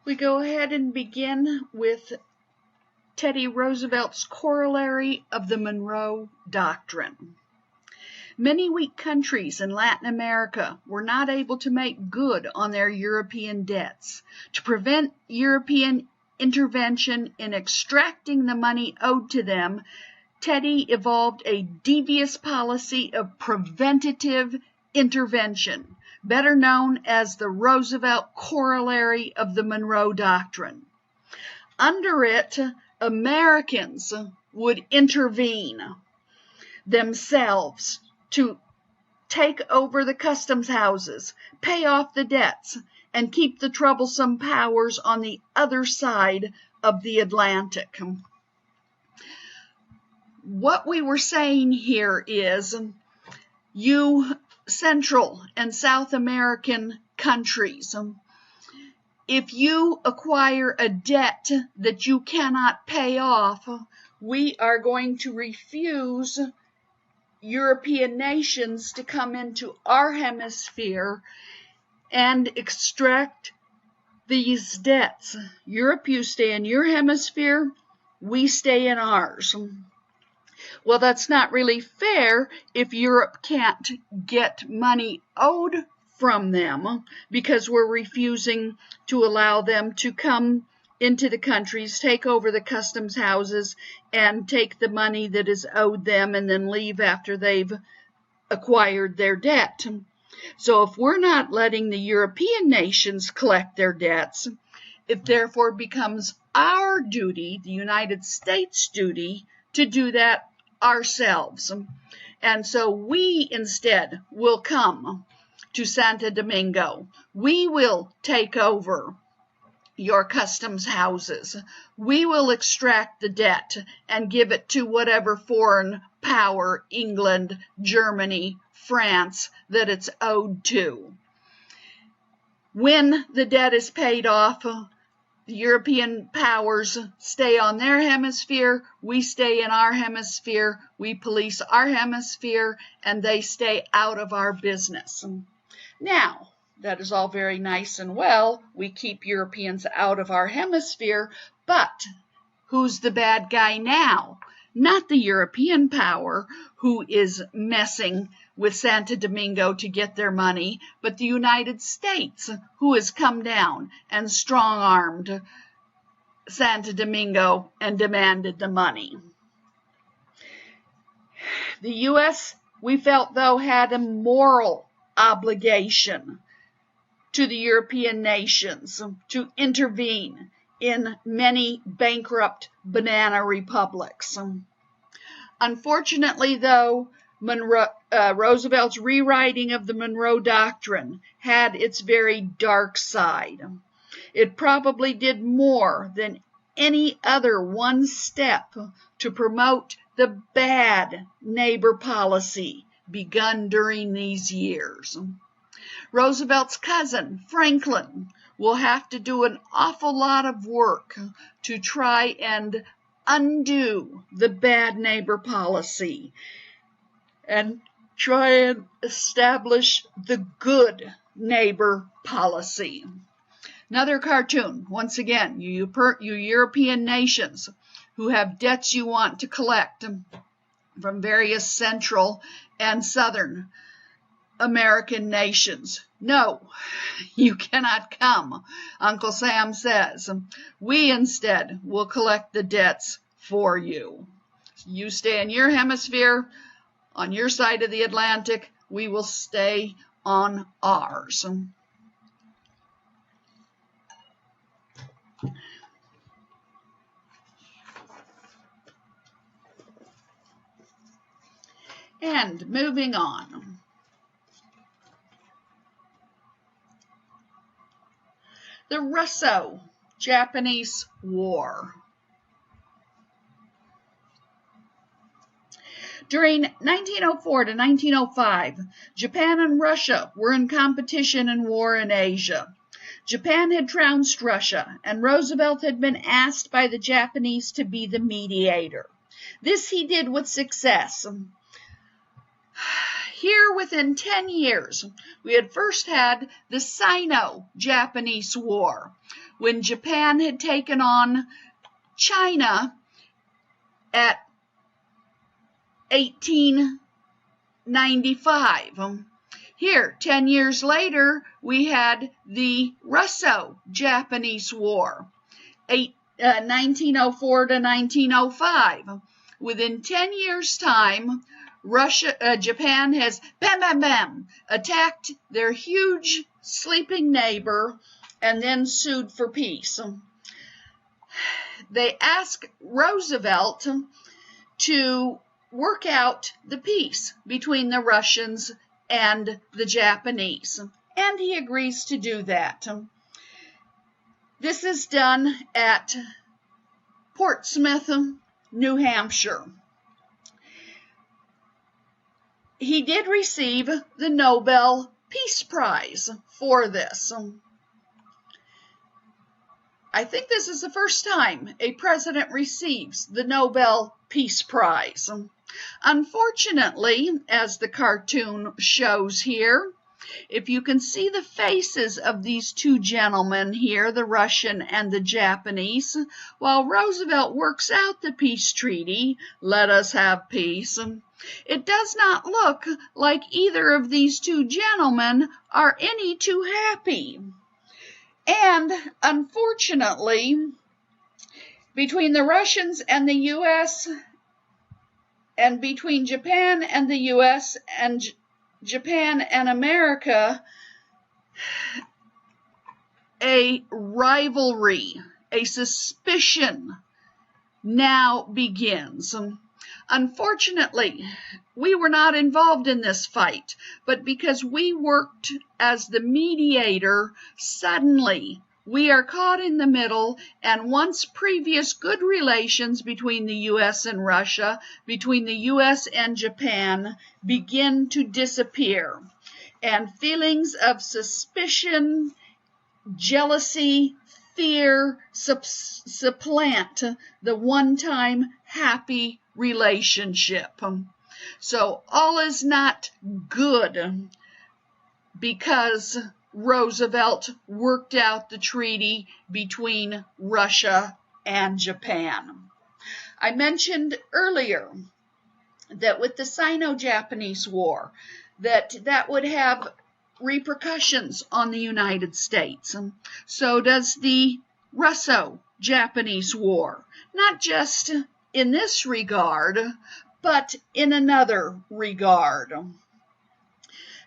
We go ahead and begin with Teddy Roosevelt's corollary of the Monroe Doctrine. Many weak countries in Latin America were not able to make good on their European debts. To prevent European intervention in extracting the money owed to them, Teddy evolved a devious policy of preventative intervention, better known as the Roosevelt corollary of the Monroe Doctrine. Under it, Americans would intervene themselves to take over the customs houses, pay off the debts, and keep the troublesome powers on the other side of the Atlantic. What we were saying here is, you Central and South American countries, if you acquire a debt that you cannot pay off, we are going to refuse European nations to come into our hemisphere and extract these debts. Europe, you stay in your hemisphere, we stay in ours. Well, that's not really fair if Europe can't get money owed from them because we're refusing to allow them to come into the countries, take over the customs houses, and take the money that is owed them and then leave after they've acquired their debt. So if we're not letting the European nations collect their debts, it therefore becomes our duty, the United States' duty, to do that ourselves. And so we instead will come to Santo Domingo. We will take over your customs houses. We will extract the debt and give it to whatever foreign power, England, Germany, France, that it's owed to. When the debt is paid off, the European powers stay on their hemisphere, we stay in our hemisphere, we police our hemisphere, and they stay out of our business. Now, that is all very nice and well. We keep Europeans out of our hemisphere, but who's the bad guy now? Not the European power who is messing with Santo Domingo to get their money, but the United States who has come down and strong-armed Santo Domingo and demanded the money. The U.S., we felt, though, had a moral obligation to the European nations to intervene in many bankrupt banana republics. Unfortunately, though, Roosevelt's rewriting of the Monroe Doctrine had its very dark side. It probably did more than any other one step to promote the bad neighbor policy begun during these years. Roosevelt's cousin, Franklin, will have to do an awful lot of work to try and undo the bad neighbor policy and try and establish the good neighbor policy. Another cartoon, once again, you European nations who have debts you want to collect from various Central and Southern American nations. No, you cannot come, Uncle Sam says. We instead will collect the debts for you. You stay in your hemisphere, on your side of the Atlantic. We will stay on ours. And moving on. The Russo-Japanese War. During 1904 to 1905, Japan and Russia were in competition in war in Asia. Japan had trounced Russia, and Roosevelt had been asked by the Japanese to be the mediator. This he did with success. Here, within 10 years, we had first had the Sino-Japanese War, when Japan had taken on China at 1895. Here, 10 years later, we had the Russo-Japanese War, 1904 to 1905. Within 10 years' time, Japan has bam, bam, bam, attacked their huge sleeping neighbor and then sued for peace. They asked Roosevelt to work out the peace between the Russians and the Japanese, and he agrees to do that. This is done at Portsmouth, New Hampshire. He did receive the Nobel Peace Prize for this. I think this is the first time a president receives the Nobel Peace Prize. Unfortunately, as the cartoon shows here, if you can see the faces of these two gentlemen here, the Russian and the Japanese, while Roosevelt works out the peace treaty, let us have peace, it does not look like either of these two gentlemen are any too happy. And unfortunately, between the Russians and the U.S., and between Japan and the U.S. and Japan and America, a rivalry, a suspicion now begins. Unfortunately, we were not involved in this fight, but because we worked as the mediator, suddenly we are caught in the middle, and once previous good relations between the U.S. and Russia, between the U.S. and Japan, begin to disappear, and feelings of suspicion, jealousy, fear supplant the one-time happy relationship. So all is not good because Roosevelt worked out the treaty between Russia and Japan. I mentioned earlier that with the Sino-Japanese War, that would have repercussions on the United States. So does the Russo-Japanese War, not just in this regard, but in another regard,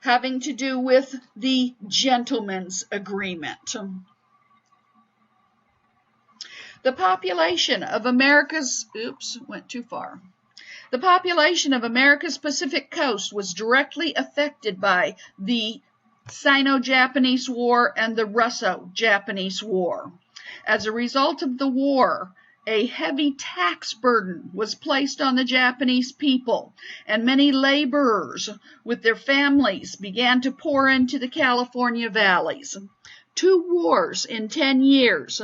having to do with the Gentleman's Agreement. The population of America's, The population of America's Pacific coast was directly affected by the Sino-Japanese War and the Russo-Japanese War. As a result of the war, a heavy tax burden was placed on the Japanese people, and many laborers with their families began to pour into the California valleys. 2 wars in 10 years,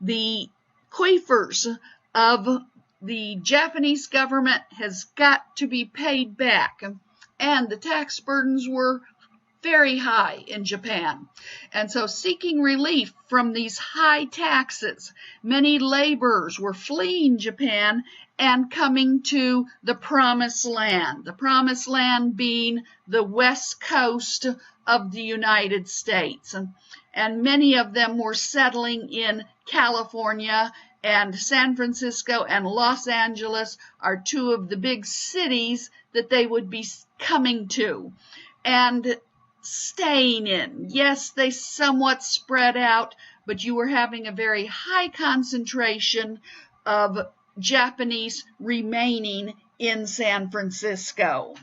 the coffers of the Japanese government has got to be paid back, and the tax burdens were very high in Japan. And so seeking relief from these high taxes, many laborers were fleeing Japan and coming to the Promised Land. The Promised Land being the west coast of the United States. And many of them were settling in California, and San Francisco and Los Angeles are 2 of the big cities that they would be coming to and staying in. Yes, they somewhat spread out, but you were having a very high concentration of Japanese remaining in San Francisco.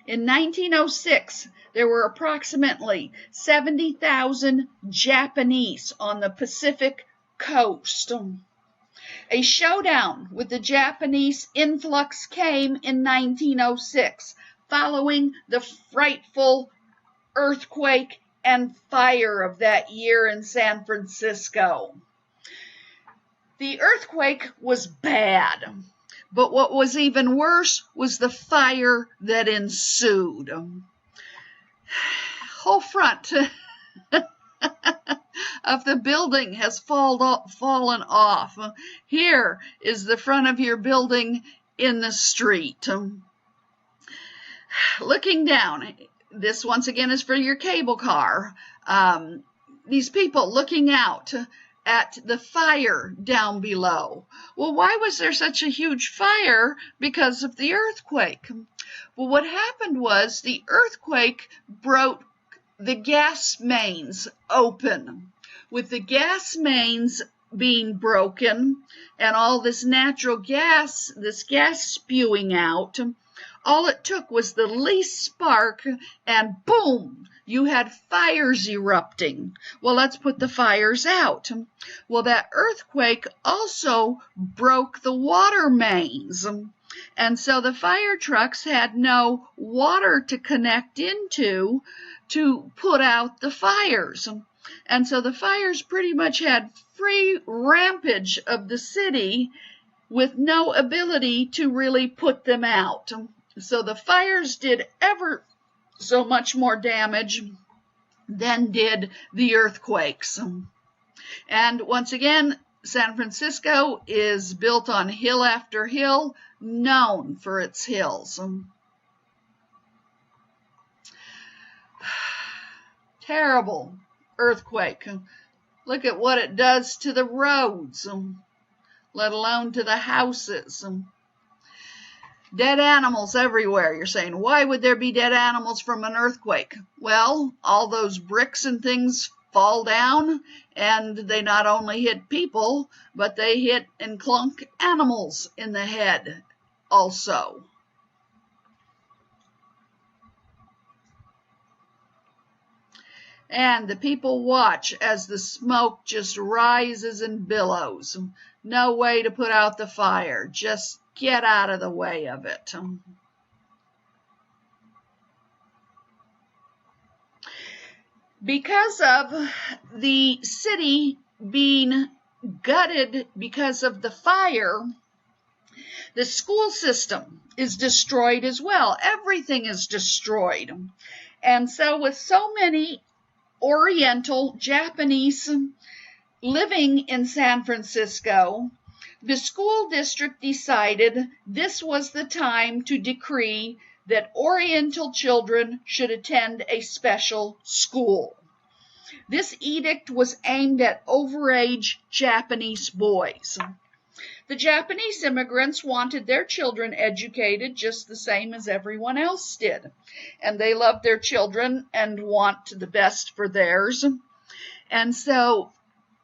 In 1906, there were approximately 70,000 Japanese on the Pacific coast. A showdown with the Japanese influx came in 1906, following the frightful earthquake and fire of that year in San Francisco. The earthquake was bad, but what was even worse was the fire that ensued. Whole front of the building has fallen off. Here is the front of your building in the street. Looking down, this once again is for your cable car. These people looking out at the fire down below. Well, why was there such a huge fire? Because of the earthquake. Well, what happened was the earthquake broke the gas mains open. With the gas mains being broken and all this natural gas, this gas spewing out, all it took was the least spark and boom, you had fires erupting. Well, let's put the fires out. Well, that earthquake also broke the water mains. And so the fire trucks had no water to connect into to put out the fires. And so the fires pretty much had free rampage of the city with no ability to really put them out. So the fires did ever so much more damage than did the earthquakes. And once again, San Francisco is built on hill after hill, known for its hills. Terrible earthquake. Look at what it does to the roads, let alone to the houses. Dead animals everywhere. You're saying, why would there be dead animals from an earthquake? Well, all those bricks and things fall down, and they not only hit people, but they hit and clunk animals in the head also. And the people watch as the smoke just rises and billows. No way to put out the fire. Just get out of the way of it. Because of the city being gutted because of the fire, the school system is destroyed as well. Everything is destroyed. And so with so many Oriental Japanese living in San Francisco, the school district decided this was the time to decree that Oriental children should attend a special school. This edict was aimed at overage Japanese boys. The Japanese immigrants wanted their children educated just the same as everyone else did. And they love their children and want the best for theirs. And so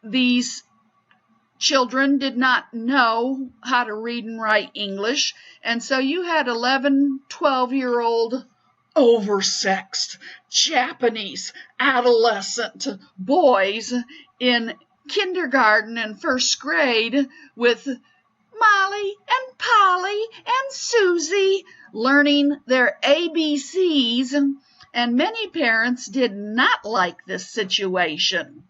these children did not know how to read and write English. And so you had 11, 12-year-old oversexed Japanese adolescent boys in kindergarten and first grade with Molly and Polly and Susie learning their ABCs, and many parents did not like this situation.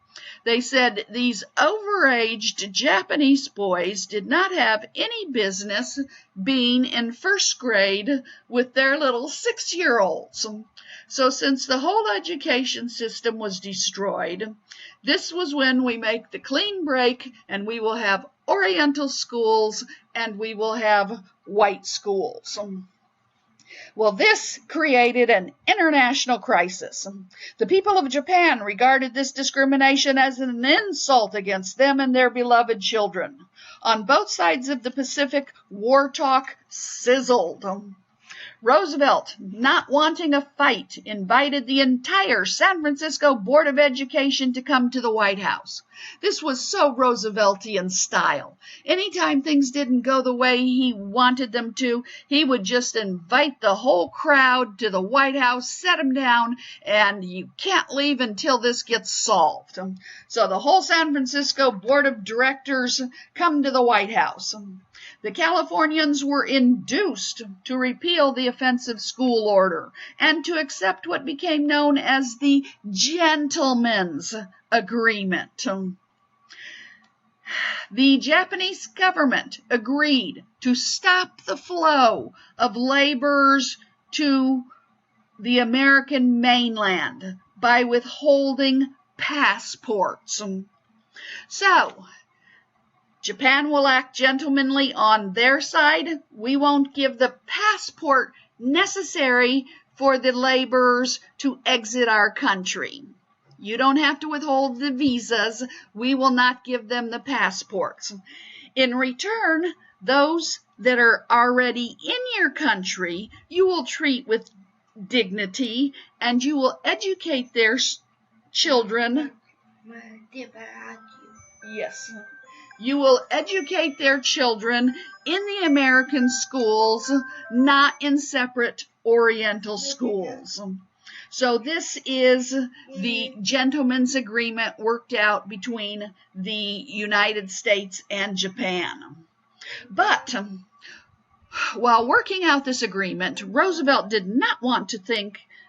They said these overaged Japanese boys did not have any business being in first grade with their little 6-year-olds. So since the whole education system was destroyed, this was when we make the clean break and we will have Oriental schools and we will have white schools. Well, this created an international crisis. The people of Japan regarded this discrimination as an insult against them and their beloved children. On both sides of the Pacific, war talk sizzled. Roosevelt, not wanting a fight, invited the entire San Francisco Board of Education to come to the White House. This was so Rooseveltian style. Anytime things didn't go the way he wanted them to, he would just invite the whole crowd to the White House, set them down, and you can't leave until this gets solved. So the whole San Francisco Board of Directors come to the White House. The Californians were induced to repeal the offensive school order and to accept what became known as the Gentlemen's Agreement. The Japanese government agreed to stop the flow of laborers to the American mainland by withholding passports. So, Japan will act gentlemanly on their side. We won't give the passport necessary for the laborers to exit our country. You don't have to withhold the visas. We will not give them the passports. In return, those that are already in your country, you will treat with dignity and you will educate their children. Yes. You will educate their children in the American schools, not in separate Oriental schools. So this is the gentleman's agreement worked out between the United States and Japan. But while working out this agreement, Roosevelt did not want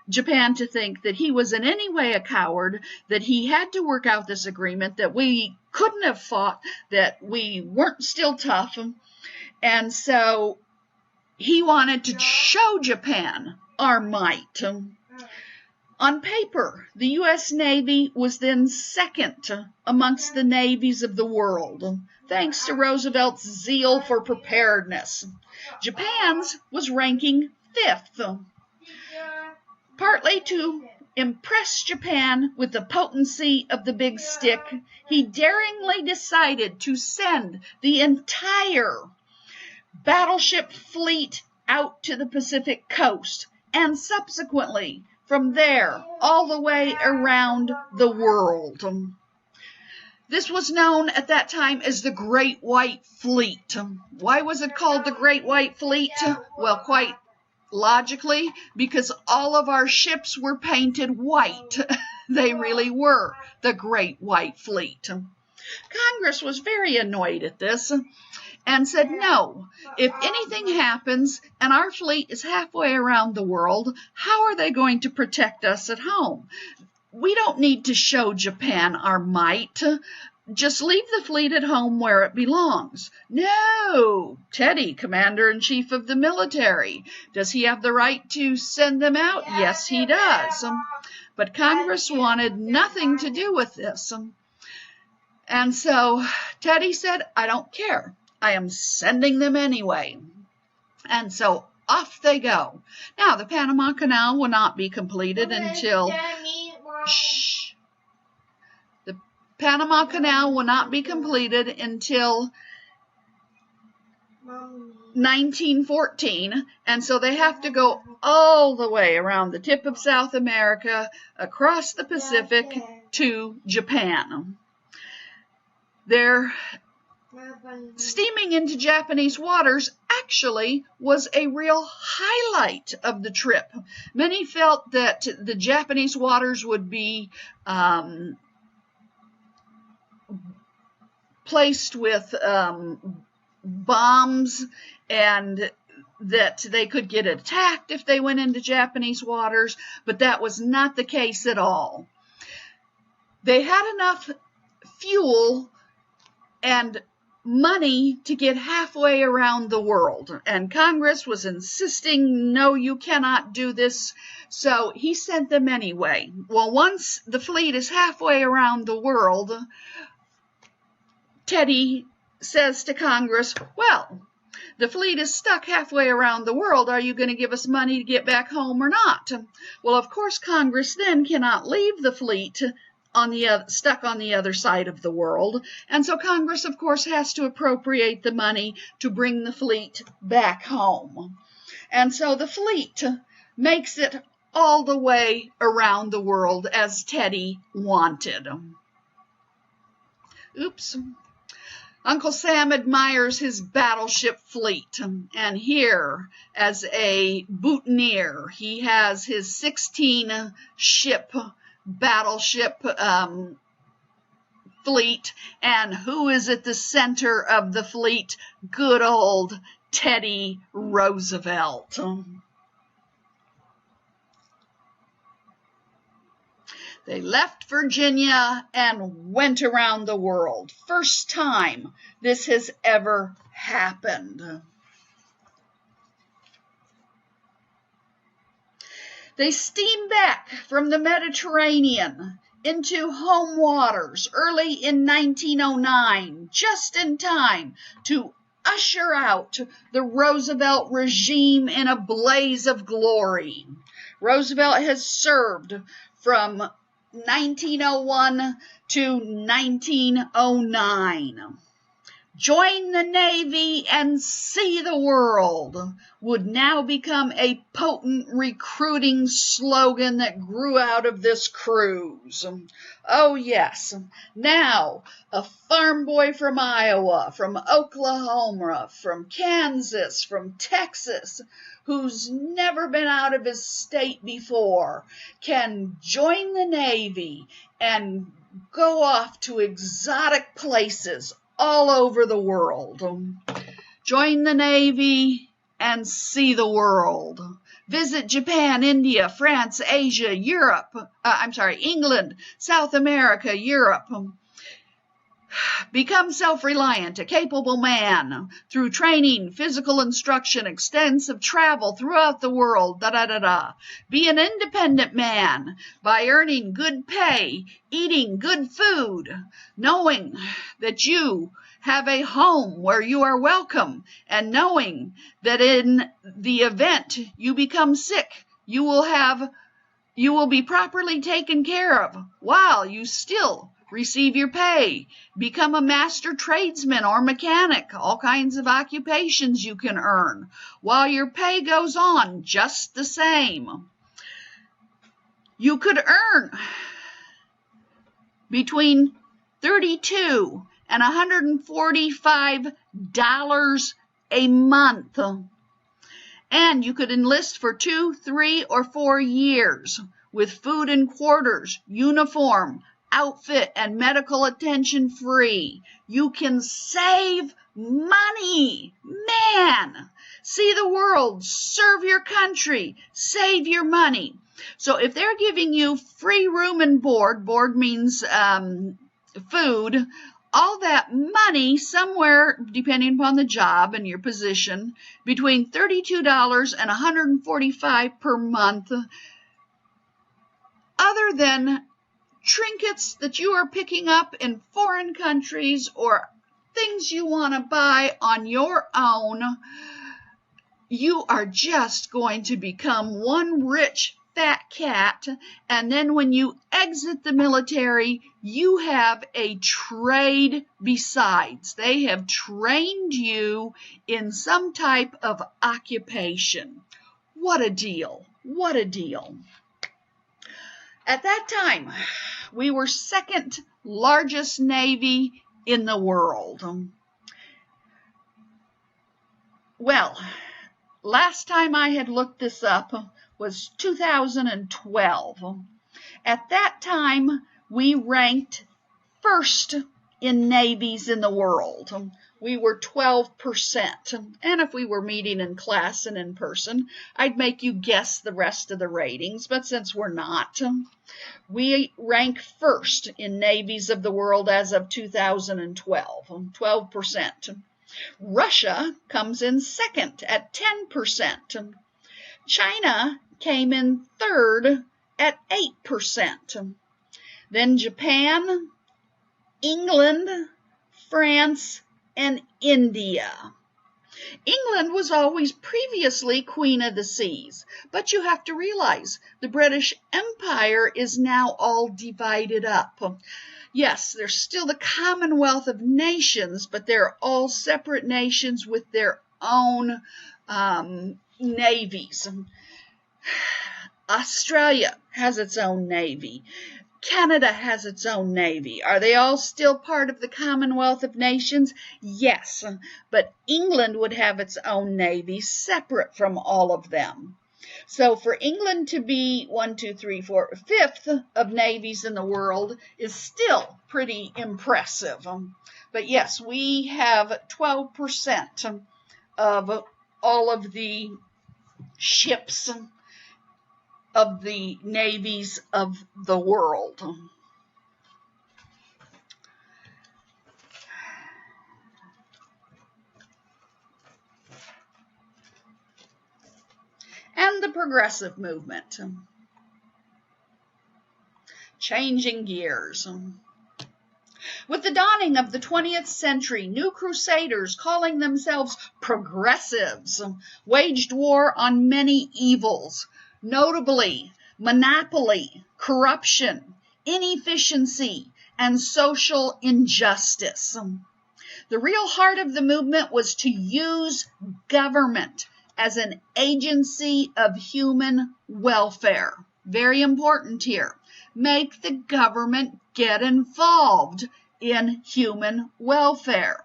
Japan to think that he was in any way a coward, that he had to work out this agreement, that we couldn't have fought, that we weren't still tough. And so he wanted to show Japan our might. On paper, the U.S. Navy was then second amongst the navies of the world, thanks to Roosevelt's zeal for preparedness. Japan's was ranking 5th. Partly to impress Japan with the potency of the big stick, he daringly decided to send the entire battleship fleet out to the Pacific coast, and subsequently from there all the way around the world. This was known at that time as the Great White Fleet. Why was it called the Great White Fleet? Well, quite logically, because all of our ships were painted white. They really were the Great White Fleet. Congress was very annoyed at this and said, no, if anything happens and our fleet is halfway around the world, how are they going to protect us at home? We don't need to show Japan our might. Just leave the fleet at home where it belongs. No, Teddy, Commander-in-Chief of the military. Does he have the right to send them out? Yes, he does. But Congress wanted nothing to do with this. And so Teddy said, I don't care. I am sending them anyway. And so off they go. Now, the Panama Canal will not be completed until... The Panama Canal will not be completed until 1914, and so they have to go all the way around the tip of South America, across the Pacific to Japan. Their steaming into Japanese waters actually was a real highlight of the trip. Many felt that the Japanese waters would be placed with bombs and that they could get attacked if they went into Japanese waters, but that was not the case at all. They had enough fuel and money to get halfway around the world, and Congress was insisting, no, you cannot do this, so he sent them anyway. Well, once the fleet is halfway around the world, Teddy says to Congress, well, the fleet is stuck halfway around the world. Are you going to give us money to get back home or not? Well, of course, Congress then cannot leave the fleet stuck on the other side of the world. And so Congress, of course, has to appropriate the money to bring the fleet back home. And so the fleet makes it all the way around the world as Teddy wanted. Oops. Uncle Sam admires his battleship fleet, and here, as a boutonniere, he has his 16-ship battleship fleet, and who is at the center of the fleet? Good old Teddy Roosevelt. They left Virginia and went around the world. First time this has ever happened. They steamed back from the Mediterranean into home waters early in 1909, just in time to usher out the Roosevelt regime in a blaze of glory. Roosevelt has served from 1901 to 1909. Join the Navy and see the world would now become a potent recruiting slogan that grew out of this cruise. Oh yes, now a farm boy from Iowa, from Oklahoma, from Kansas, from Texas, who's never been out of his state before, can join the Navy and go off to exotic places all over the world. Join the Navy and see the world. Visit Japan, India, France, Asia, England, South America, Europe. Become self-reliant, a capable man through training, physical instruction, extensive travel throughout the world, Be an independent man by earning good pay, eating good food, knowing that you have a home where you are welcome, and knowing that in the event you become sick, you will be properly taken care of while you still receive your pay. Become a master tradesman or mechanic, all kinds of occupations you can earn, while your pay goes on just the same. You could earn between $32 and $145 a month. And you could enlist for 2, 3, or 4 years with food and quarters, uniform, outfit, and medical attention free. You can save money. Man, see the world, serve your country, save your money. So if they're giving you free room and board means food, all that money, somewhere, depending upon the job and your position, between $32 and $145 per month, other than trinkets that you are picking up in foreign countries or things you want to buy on your own, you are just going to become one rich fat cat, and then when you exit the military, you have a trade besides. They have trained you in some type of occupation. What a deal! What a deal! At that time, we were second largest Navy in the world. Well, last time I had looked this up was 2012. At that time, we ranked first in navies in the world. We were 12%. And if we were meeting in class and in person, I'd make you guess the rest of the ratings. But since we're not, we rank first in navies of the world as of 2012, 12%. Russia comes in second at 10%. China came in third at 8%. Then Japan, England, France, and India. England was always previously Queen of the Seas, but you have to realize the British Empire is now all divided up. Yes, there's still the Commonwealth of Nations, but they're all separate nations with their own navies. Australia has its own navy. Canada has its own navy. Are they all still part of the Commonwealth of Nations? Yes, but England would have its own navy separate from all of them. So for England to be 5th of navies in the world is still pretty impressive. But yes, we have 12% of all of the ships of the navies of the world. And the progressive movement. changing gears. With the dawning of the 20th century, new crusaders calling themselves progressives waged war on many evils, notably monopoly, corruption, inefficiency, and social injustice. The real heart of the movement was to use government as an agency of human welfare. Very important here. Make the government get involved in human welfare.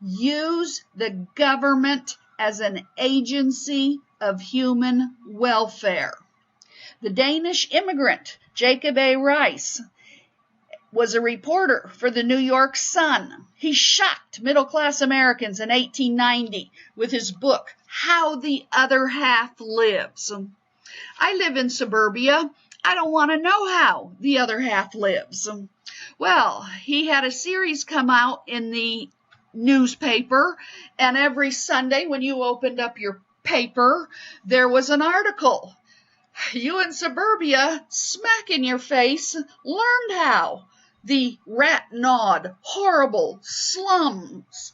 Use the government as an agency of human welfare. The Danish immigrant Jacob A. Riis was a reporter for the New York Sun. He shocked middle-class Americans in 1890 with his book, How the Other Half Lives. I live in suburbia. I don't want to know how the other half lives. Well, he had a series come out in the newspaper, and every Sunday when you opened up your paper, there was an article. You in suburbia, smack in your face, learned how the rat-gnawed, horrible slums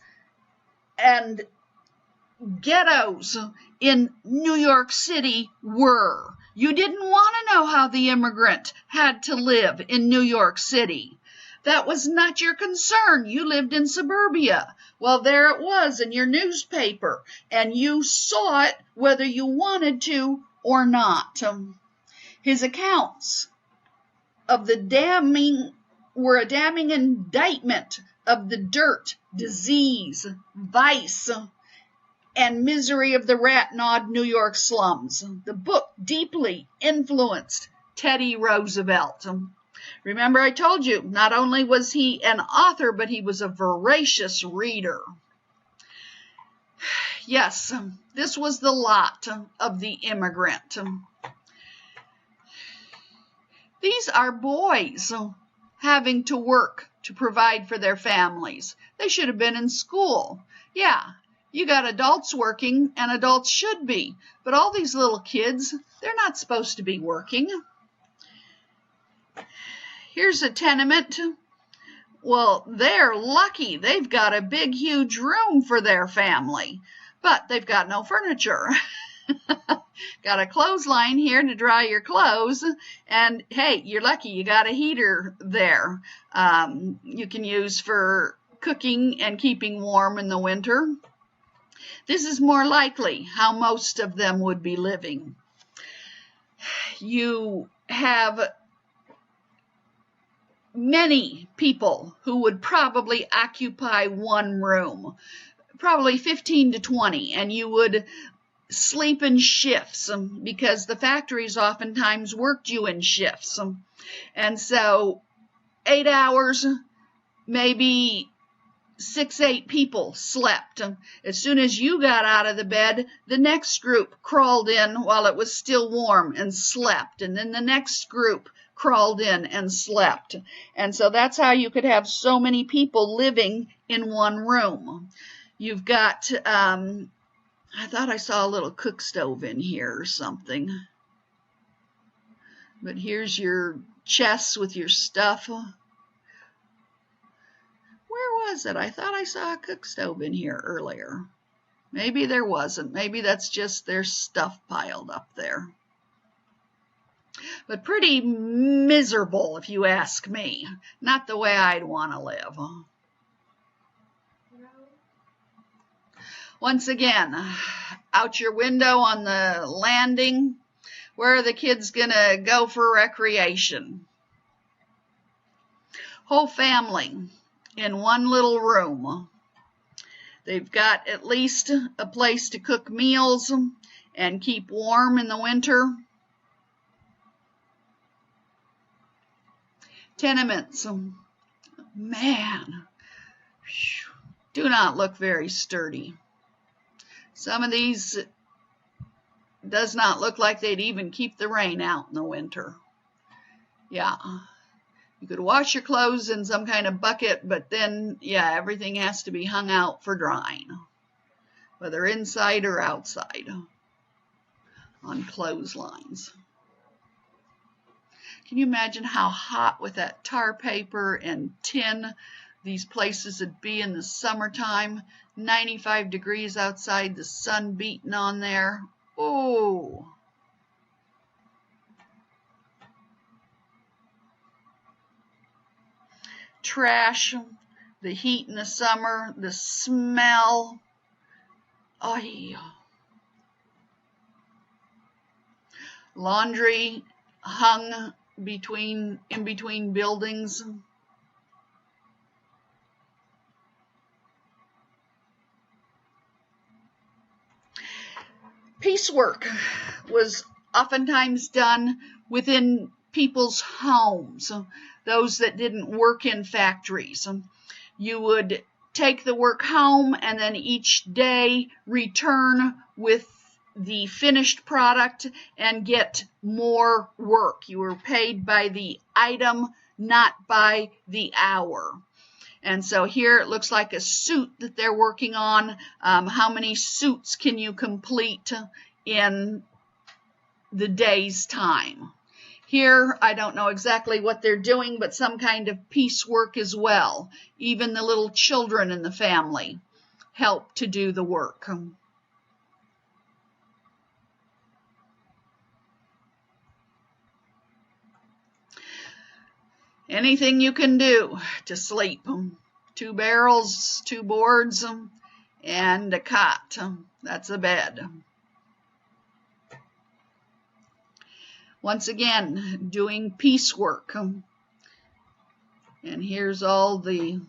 and ghettos in New York City were. You didn't want to know how the immigrant had to live in New York City. That was not your concern. You lived in suburbia. Well, there it was in your newspaper, and you saw it whether you wanted to or not. His accounts of the were a damning indictment of the dirt, disease, vice, and misery of the rat-gnawed New York slums. The book deeply influenced Teddy Roosevelt. Remember, I told you, not only was he an author, but he was a voracious reader. Yes, this was the lot of the immigrant. These are boys having to work to provide for their families. They should have been in school. Yeah, you got adults working, and adults should be. But all these little kids, they're not supposed to be working. Here's a tenement. Well, they're lucky. They've got a big, huge room for their family, but they've got no furniture. Got a clothesline here to dry your clothes, and hey, you're lucky you got a heater there you can use for cooking and keeping warm in the winter. This is more likely how most of them would be living. You have many people who would probably occupy one room, probably 15 to 20, and you would sleep in shifts because the factories oftentimes worked you in shifts. And so 8 hours, maybe 6-8 people slept. As soon as you got out of the bed, the next group crawled in while it was still warm and slept. And then the next group crawled in and slept. And so that's how you could have so many people living in one room. You've got I thought I saw a little cook stove in here or something. But here's your chests with your stuff. Where was it? I thought I saw a cook stove in here earlier. Maybe there wasn't. Maybe that's just their stuff piled up there. But pretty miserable, if you ask me. Not the way I'd want to live. Once again, out your window on the landing, where are the kids going to go for recreation? Whole family in one little room. They've got at least a place to cook meals and keep warm in the winter. Tenements, man, do not look very sturdy. Some of these does not look like they'd even keep the rain out in the winter. Yeah, you could wash your clothes in some kind of bucket, but then, yeah, everything has to be hung out for drying, whether inside or outside on clotheslines. Can you imagine how hot with that tar paper and tin these places would be in the summertime? 95 degrees outside, the sun beating on there. Oh. Trash, the heat in the summer, the smell. Oh, laundry hung in between buildings. Piecework was oftentimes done within people's homes, those that didn't work in factories. You would take the work home and then each day return with the finished product and get more work. You were paid by the item, not by the hour. And so here it looks like a suit that they're working on. How many suits can you complete in the day's time? Here, I don't know exactly what they're doing, but some kind of piecework as well. Even the little children in the family help to do the work. Anything you can do to sleep. 2 barrels, 2 boards, and a cot. That's a bed. Once again, doing piecework. And here's all the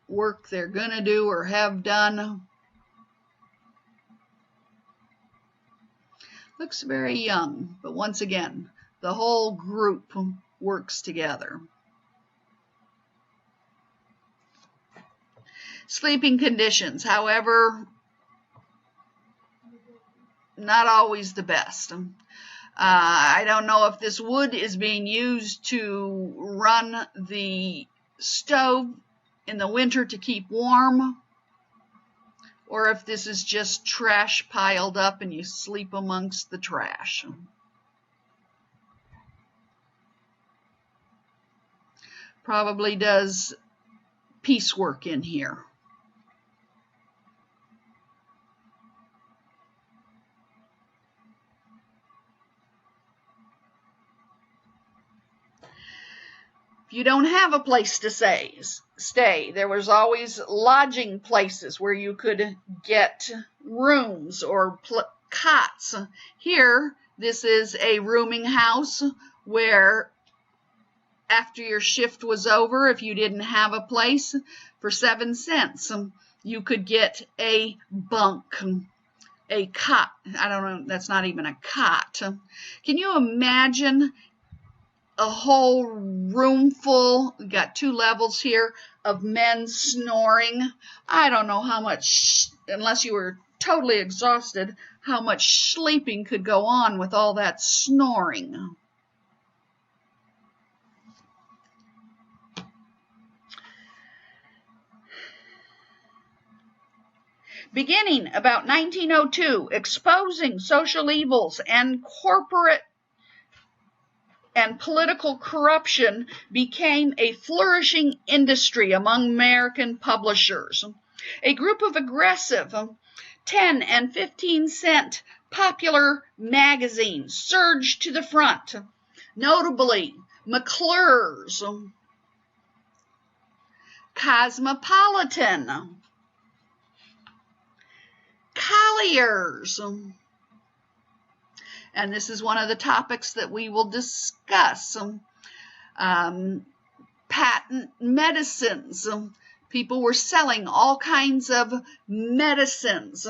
work they're going to do or have done. Looks very young, but once again, the whole group works together. Sleeping conditions, however, not always the best. I don't know if this wood is being used to run the stove in the winter to keep warm, or if this is just trash piled up and you sleep amongst the trash. Probably does piecework in here. You don't have a place to stay. There was always lodging places where you could get rooms or cots. Here, this is a rooming house where after your shift was over, if you didn't have a place, for 7 cents, you could get a bunk, a cot. I don't know, that's not even a cot. Can you imagine a whole room full, we got 2 levels here, of men snoring? I don't know how much, unless you were totally exhausted, how much sleeping could go on with all that snoring. Beginning about 1902, exposing social evils and corporate and political corruption became a flourishing industry among American publishers. A group of aggressive 10 and 15 cent popular magazines surged to the front, notably McClure's, Cosmopolitan, Collier's, and this is one of the topics that we will discuss. Patent medicines. People were selling all kinds of medicines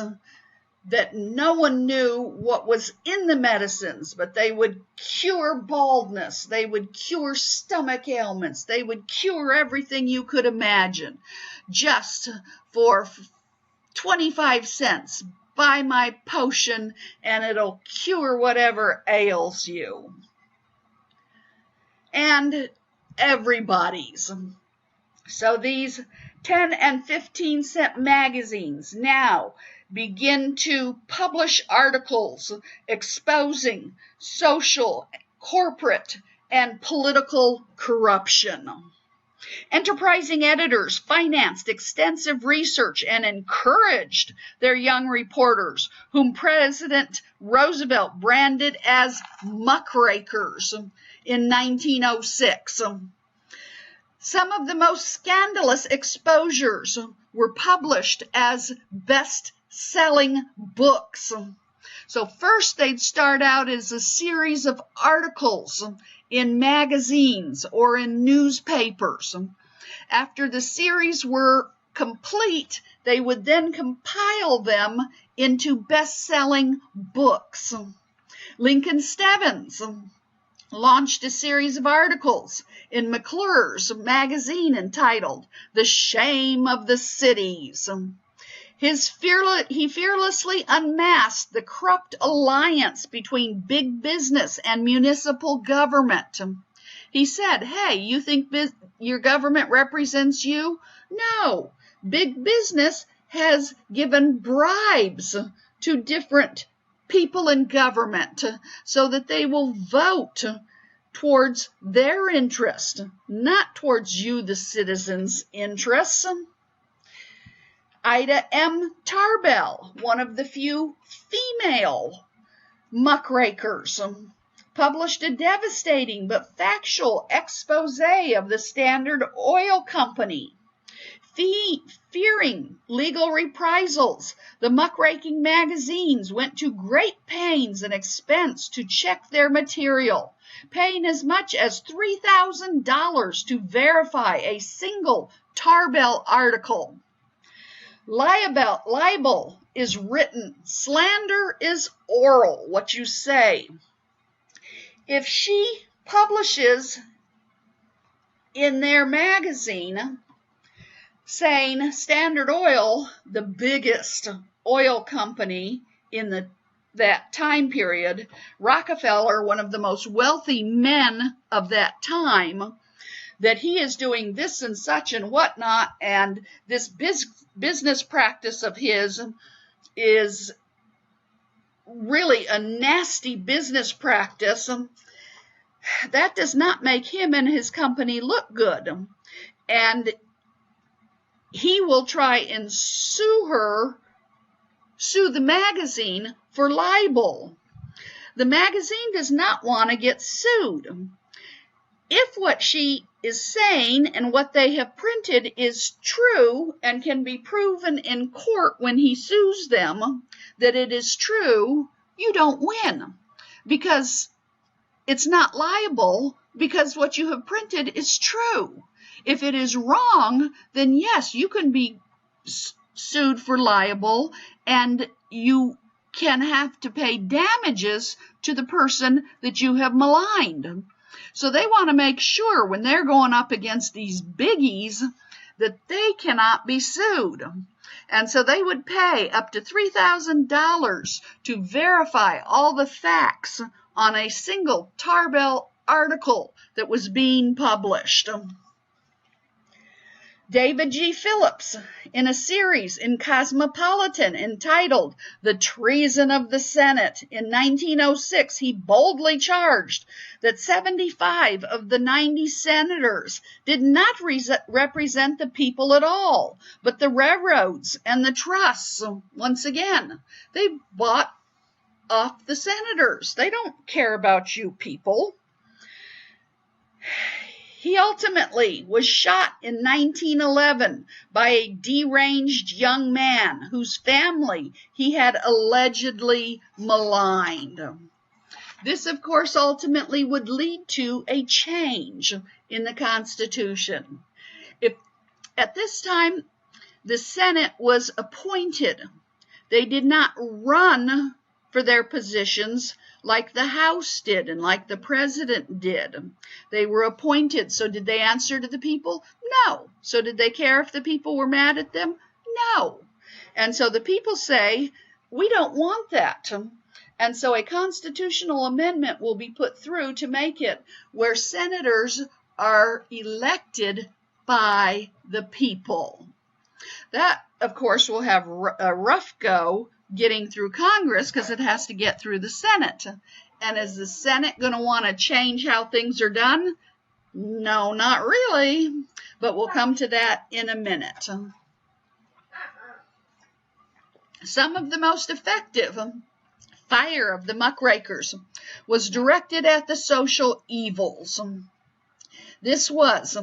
that no one knew what was in the medicines, but they would cure baldness, they would cure stomach ailments, they would cure everything you could imagine, just for 25 cents. Buy my potion and it'll cure whatever ails you. And everybody's. So these 10 and 15 cent magazines now begin to publish articles exposing social, corporate, and political corruption. Enterprising editors financed extensive research and encouraged their young reporters, whom President Roosevelt branded as muckrakers in 1906. Some of the most scandalous exposures were published as best-selling books. So first they'd start out as a series of articles in magazines or in newspapers. After the series were complete, they would then compile them into best-selling books. Lincoln Stevens launched a series of articles in McClure's magazine entitled "The Shame of the Cities." He fearlessly unmasked the corrupt alliance between big business and municipal government. He said, hey, you think your government represents you? No, big business has given bribes to different people in government so that they will vote towards their interest, not towards you, the citizens' interests. Ida M. Tarbell, one of the few female muckrakers, published a devastating but factual expose of the Standard Oil Company. Fearing legal reprisals, the muckraking magazines went to great pains and expense to check their material, paying as much as $3,000 to verify a single Tarbell article. Libel is written, slander is oral, what you say. If she publishes in their magazine saying Standard Oil, the biggest oil company in that time period, Rockefeller, one of the most wealthy men of that time, that he is doing this and such and whatnot, and this business practice of his is really a nasty business practice, that does not make him and his company look good. And he will try and sue the magazine for libel. The magazine does not want to get sued. If what she is saying and what they have printed is true and can be proven in court when he sues them that it is true, you don't win, because it's not liable, because what you have printed is true. If it is wrong, then yes, you can be sued for libel, and you can have to pay damages to the person that you have maligned. So they want to make sure when they're going up against these biggies that they cannot be sued. And so they would pay up to $3,000 to verify all the facts on a single Tarbell article that was being published. David G. Phillips, in a series in Cosmopolitan entitled The Treason of the Senate in 1906, he boldly charged that 75 of the 90 senators did not represent the people at all, but the railroads and the trusts. Once again, they bought off the senators. They don't care about you people. He ultimately was shot in 1911 by a deranged young man whose family he had allegedly maligned. This, of course, ultimately would lead to a change in the Constitution. If at this time the Senate was appointed, they did not run for their positions like the House did and like the President did. They were appointed. So did they answer to the people? No. So did they care if the people were mad at them? No. And so the people say, we don't want that. And so a constitutional amendment will be put through to make it where senators are elected by the people. That, of course, will have a rough go getting through Congress because it has to get through the Senate. And is the Senate going to want to change how things are done? No, not really, but we'll come to that in a minute. Some of the most effective fire of the muckrakers was directed at the social evils. This was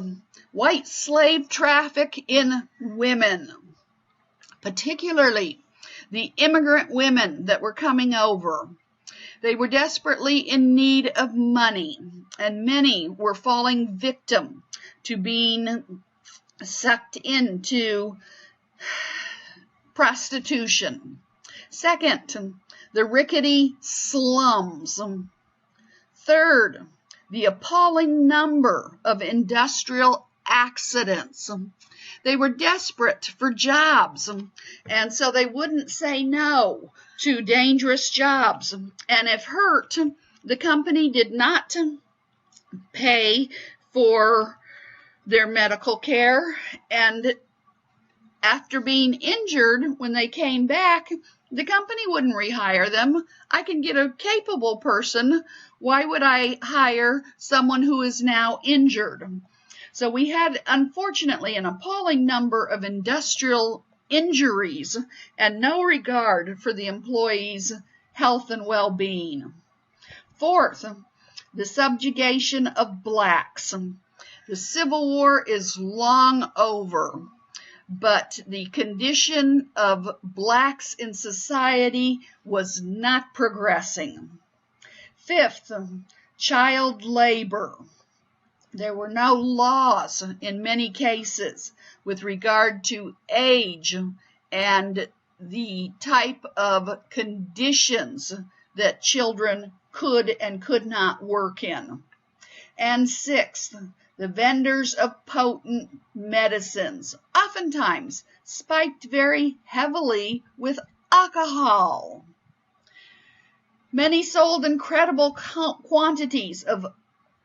white slave traffic in women, particularly the immigrant women that were coming over. They were desperately in need of money, and many were falling victim to being sucked into prostitution. Second, the rickety slums. Third, the appalling number of industrial accidents. They were desperate for jobs, and so they wouldn't say no to dangerous jobs. And if hurt, the company did not pay for their medical care, and after being injured, when they came back, the company wouldn't rehire them. I can get a capable person. Why would I hire someone who is now injured? So we had, unfortunately, an appalling number of industrial injuries and no regard for the employees' health and well-being. Fourth, the subjugation of blacks. The Civil War is long over, but the condition of blacks in society was not progressing. Fifth, child labor. There were no laws in many cases with regard to age and the type of conditions that children could and could not work in. And sixth, the vendors of potent medicines, oftentimes spiked very heavily with alcohol. Many sold incredible quantities of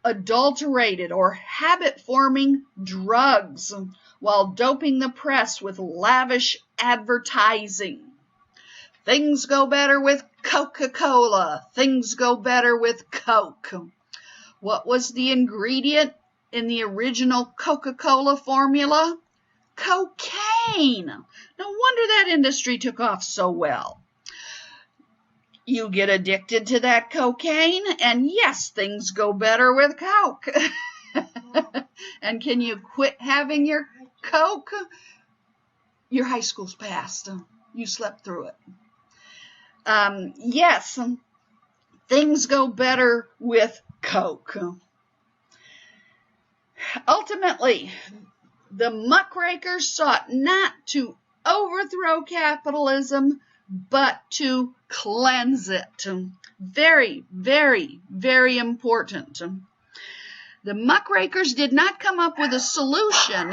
adulterated or habit-forming drugs while doping the press with lavish advertising. Things go better with Coca-Cola. Things go better with Coke. What was the ingredient in the original Coca-Cola formula? Cocaine. No wonder that industry took off so well. You get addicted to that cocaine, and yes, things go better with Coke. And can you quit having your Coke? Your high school's passed. You slept through it. Yes, things go better with Coke. Ultimately, the muckrakers sought not to overthrow capitalism, but to cleanse it. Very, very, very important. The muckrakers did not come up with a solution.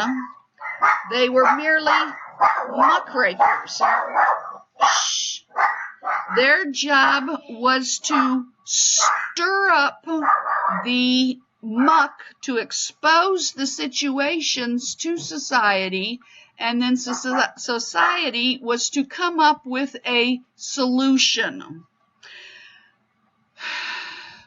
They were merely muckrakers. Shh. Their job was to stir up the muck, to expose the situations to society, and then society was to come up with a solution.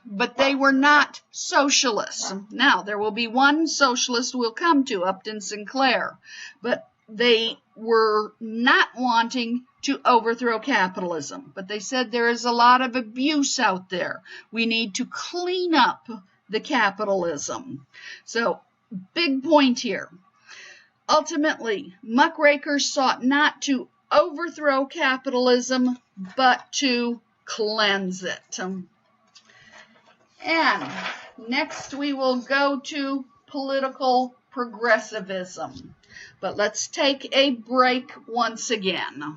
But they were not socialists. Now, there will be one socialist we'll come to, Upton Sinclair, but they were not wanting to overthrow capitalism. But they said there is a lot of abuse out there. We need to clean up the capitalism. So, big point here. Ultimately, muckrakers sought not to overthrow capitalism, but to cleanse it. And next we will go to political progressivism. But let's take a break once again.